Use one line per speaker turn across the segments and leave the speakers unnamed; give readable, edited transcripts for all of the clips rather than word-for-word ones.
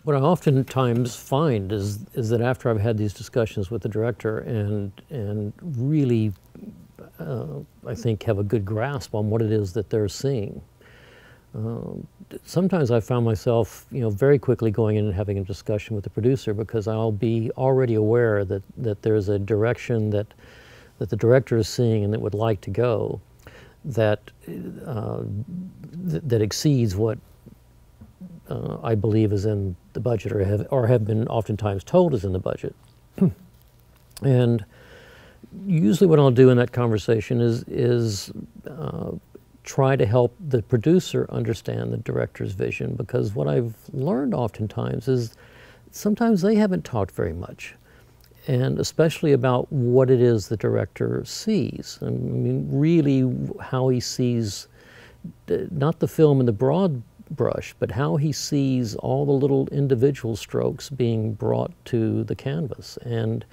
What I oftentimes find is that after I've had these discussions with the director and really, I think, have a good grasp on what it is that they're seeing, sometimes I found myself, very quickly going in and having a discussion with the producer, because I'll be already aware that there's a direction that the director is seeing and that would like to go, that that exceeds what I believe is in the budget, or have been oftentimes told is in the budget. And usually what I'll do in that conversation is try to help the producer understand the director's vision, because what I've learned oftentimes is sometimes they haven't talked very much, and especially about what it is the director sees. I mean, really how he sees not the film in the broad brush, but how he sees all the little individual strokes being brought to the canvas. And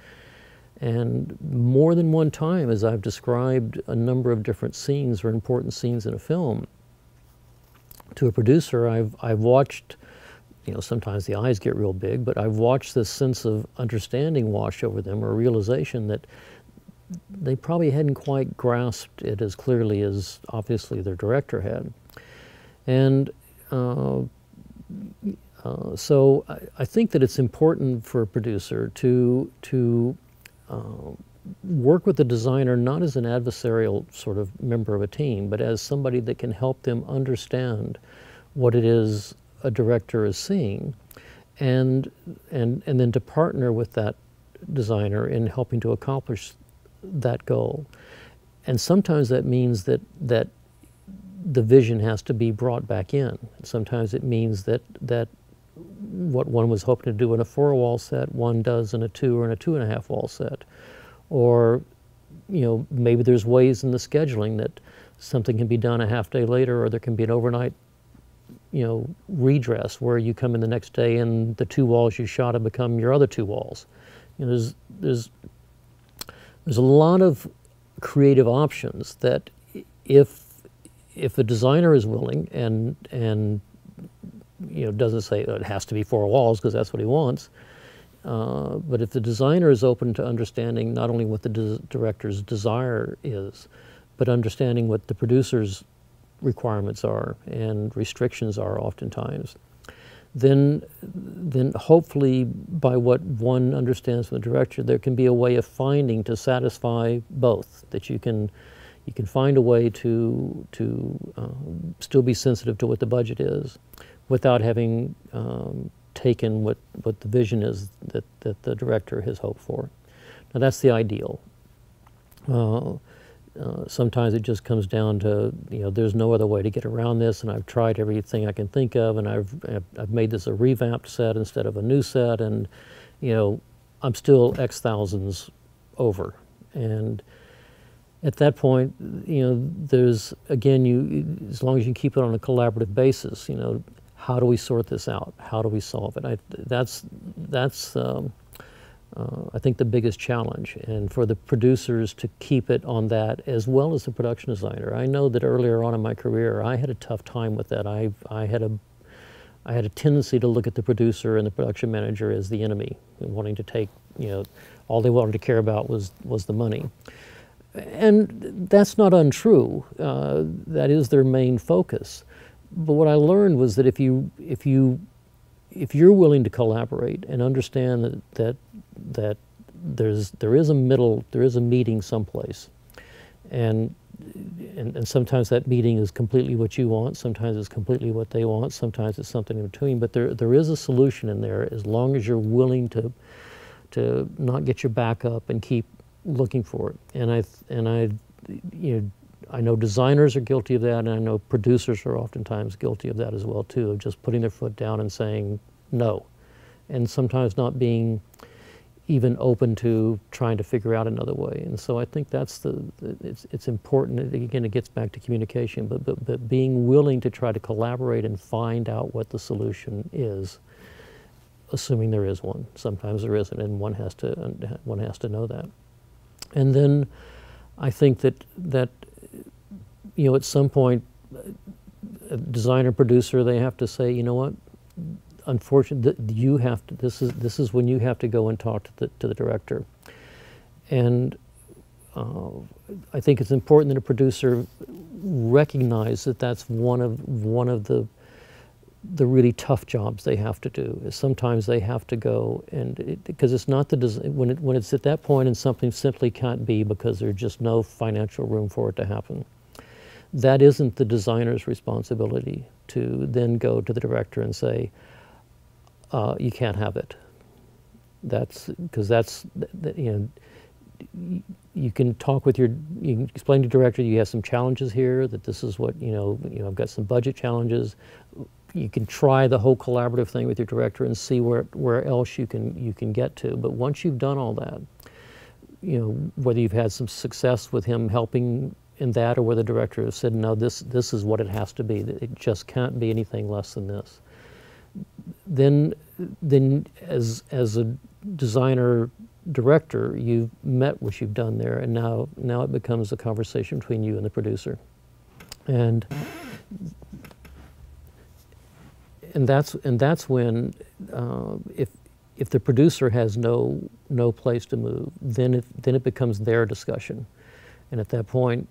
more than one time, as I've described a number of different scenes or important scenes in a film to a producer, I've watched, sometimes the eyes get real big, but I've watched this sense of understanding wash over them, or realization that they probably hadn't quite grasped it as clearly as obviously their director had. And so I think that it's important for a producer to work with the designer not as an adversarial sort of member of a team, but as somebody that can help them understand what it is a director is seeing, and then to partner with that designer in helping to accomplish that goal. And sometimes that means that the vision has to be brought back in. Sometimes it means that what one was hoping to do in a 4-wall set, one does in a 2 or in a 2.5-wall set. Or, maybe there's ways in the scheduling that something can be done a half day later, or there can be an overnight, redress where you come in the next day and the 2 walls you shot have become your other 2 walls. There's a lot of creative options that if the designer is willing and doesn't say it has to be 4 walls because that's what he wants, but if the designer is open to understanding not only what the director's desire is, but understanding what the producer's requirements are and restrictions are oftentimes, then hopefully by what one understands from the director, there can be a way of finding to satisfy both, that you can find a way to still be sensitive to what the budget is without having taken what the vision is that the director has hoped for. Now that's the ideal. Sometimes it just comes down to, there's no other way to get around this, and I've tried everything I can think of, and I've made this a revamped set instead of a new set, and I'm still X thousands over. And at that point, there's, again, as long as you keep it on a collaborative basis, how do we sort this out? How do we solve it? That's I think the biggest challenge, and for the producers to keep it on that as well as the production designer. I know that earlier on in my career, I had a tough time with that. I had a tendency to look at the producer and the production manager as the enemy, and wanting to take, all they wanted to care about was the money. And that's not untrue. That is their main focus. But what I learned was that if you're willing to collaborate and understand that there is a meeting someplace, and sometimes that meeting is completely what you want, sometimes it's completely what they want, sometimes it's something in between, but there is a solution in there as long as you're willing to not get your back up and keep looking for it. And I know designers are guilty of that, and I know producers are oftentimes guilty of that as well too, of just putting their foot down and saying no, and sometimes not being even open to trying to figure out another way. And so I think that's it's important. Again, it gets back to communication, but being willing to try to collaborate and find out what the solution is, assuming there is one. Sometimes there isn't, and one has to know that. And then I think that at some point, a designer, producer, they have to say, you know what, unfortunately, you have to. This is when you have to go and talk to the director. And I think it's important that a producer recognize that that's one of the really tough jobs they have to do. Is sometimes they have to go because it's not when it's at that point and something simply can't be because there's just no financial room for it to happen. That isn't the designer's responsibility to then go to the director and say, you can't have it. You can talk with you can explain to the director you have some challenges here, that this is what, I've got some budget challenges. You can try the whole collaborative thing with your director and see where else you can get to. But once you've done all that, whether you've had some success with him helping in that, or whether the director has said, no, this is what it has to be. It just can't be anything less than this. Then as a designer director, you've met what you've done there, and now it becomes a conversation between you and the producer. And that's when if the producer has no place to move, then it becomes their discussion. And at that point,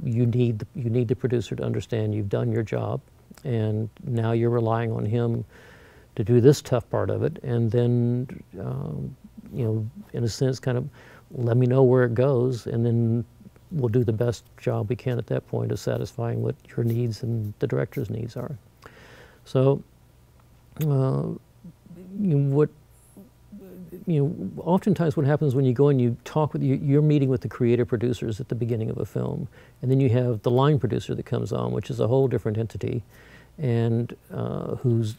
you need the producer to understand you've done your job, and now you're relying on him to do this tough part of it, and then in a sense, kind of let me know where it goes, and then we'll do the best job we can at that point of satisfying what your needs and the director's needs are. So, oftentimes what happens when you go and you talk with you're meeting with the creative producers at the beginning of a film, and then you have the line producer that comes on, which is a whole different entity, and who's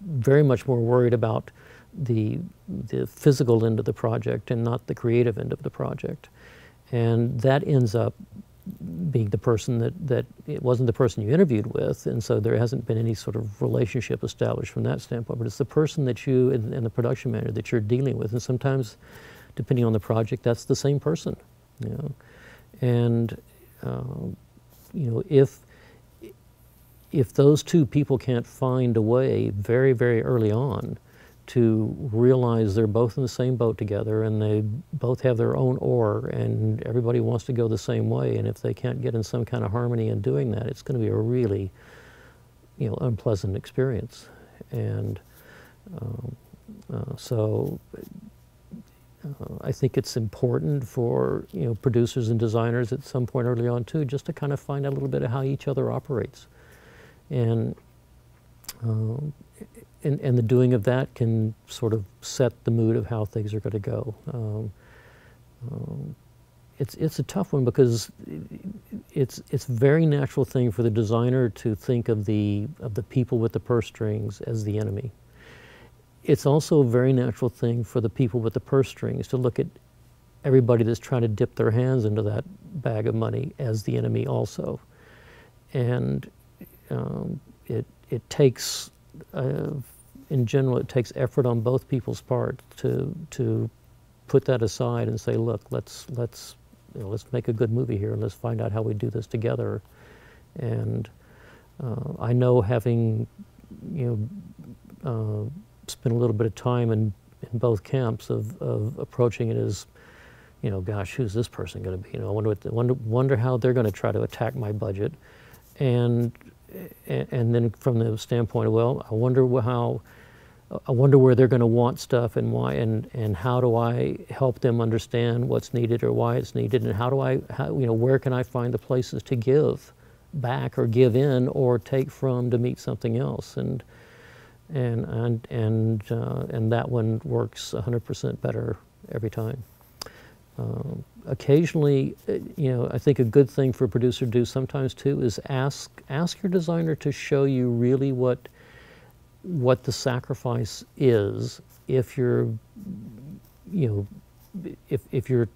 very much more worried about the physical end of the project and not the creative end of the project, and that ends up being the person that it wasn't the person you interviewed with, and so there hasn't been any sort of relationship established from that standpoint, but it's the person that you and the production manager that you're dealing with, and sometimes, depending on the project, that's the same person, and if those two people can't find a way very, very early on to realize they're both in the same boat together, and they both have their own oar, and everybody wants to go the same way, and if they can't get in some kind of harmony in doing that, it's going to be a really, unpleasant experience. And I think it's important for producers and designers at some point early on too, just to kind of find out a little bit of how each other operates, and the doing of that can sort of set the mood of how things are going to go. It's a tough one because it's a very natural thing for the designer to think of the people with the purse strings as the enemy. It's also a very natural thing for the people with the purse strings to look at everybody that's trying to dip their hands into that bag of money as the enemy also. And it takes, in general, it takes effort on both people's part to put that aside and say, look, let's make a good movie here, and let's find out how we do this together. And I know, having spent a little bit of time in both camps of approaching it as, gosh, who's this person going to be? I wonder how they're going to try to attack my budget, and then from the standpoint of, well, I wonder where they're going to want stuff and why, and how do I help them understand what's needed or why it's needed, and where can I find the places to give back or give in or take from to meet something else, and that one works 100% better every time. Occasionally, I think a good thing for a producer to do sometimes too is ask your designer to show you really what the sacrifice is if you're you know, if your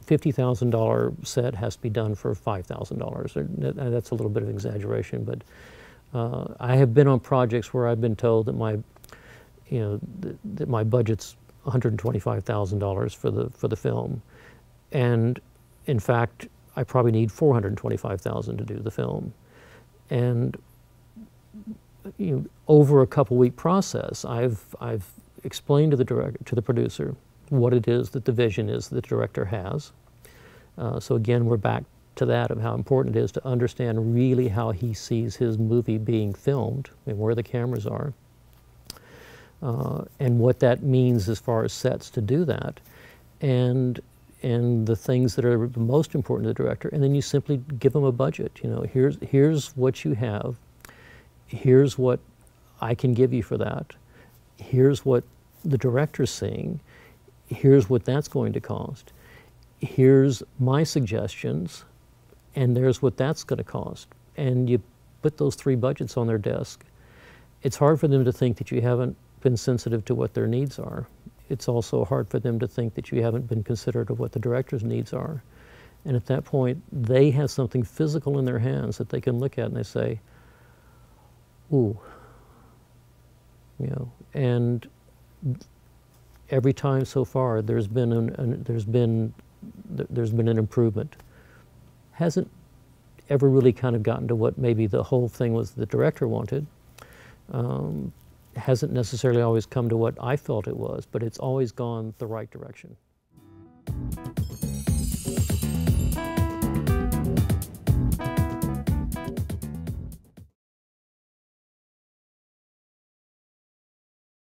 $50,000 set has to be done for $5,000, that's a little bit of exaggeration, but I have been on projects where I've been told that that my budget's $125,000 for the film, and in fact, I probably need $425,000 to do the film, and over a couple-week process, I've explained to the producer what it is that the vision is that the director has. So again, we're back to that of how important it is to understand really how he sees his movie being filmed and where the cameras are, and what that means as far as sets to do that, and the things that are the most important to the director. And then you simply give him a budget. Here's what you have. Here's what I can give you for that. Here's what the director's seeing. Here's what that's going to cost. Here's my suggestions, and there's what that's going to cost. And you put those three budgets on their desk. It's hard for them to think that you haven't been sensitive to what their needs are. It's also hard for them to think that you haven't been considerate of what the director's needs are. And at that point, they have something physical in their hands that they can look at and they say, ooh, and every time so far there's been an improvement. Hasn't ever really kind of gotten to what maybe the whole thing was the director wanted. Hasn't necessarily always come to what I felt it was, but it's always gone the right direction.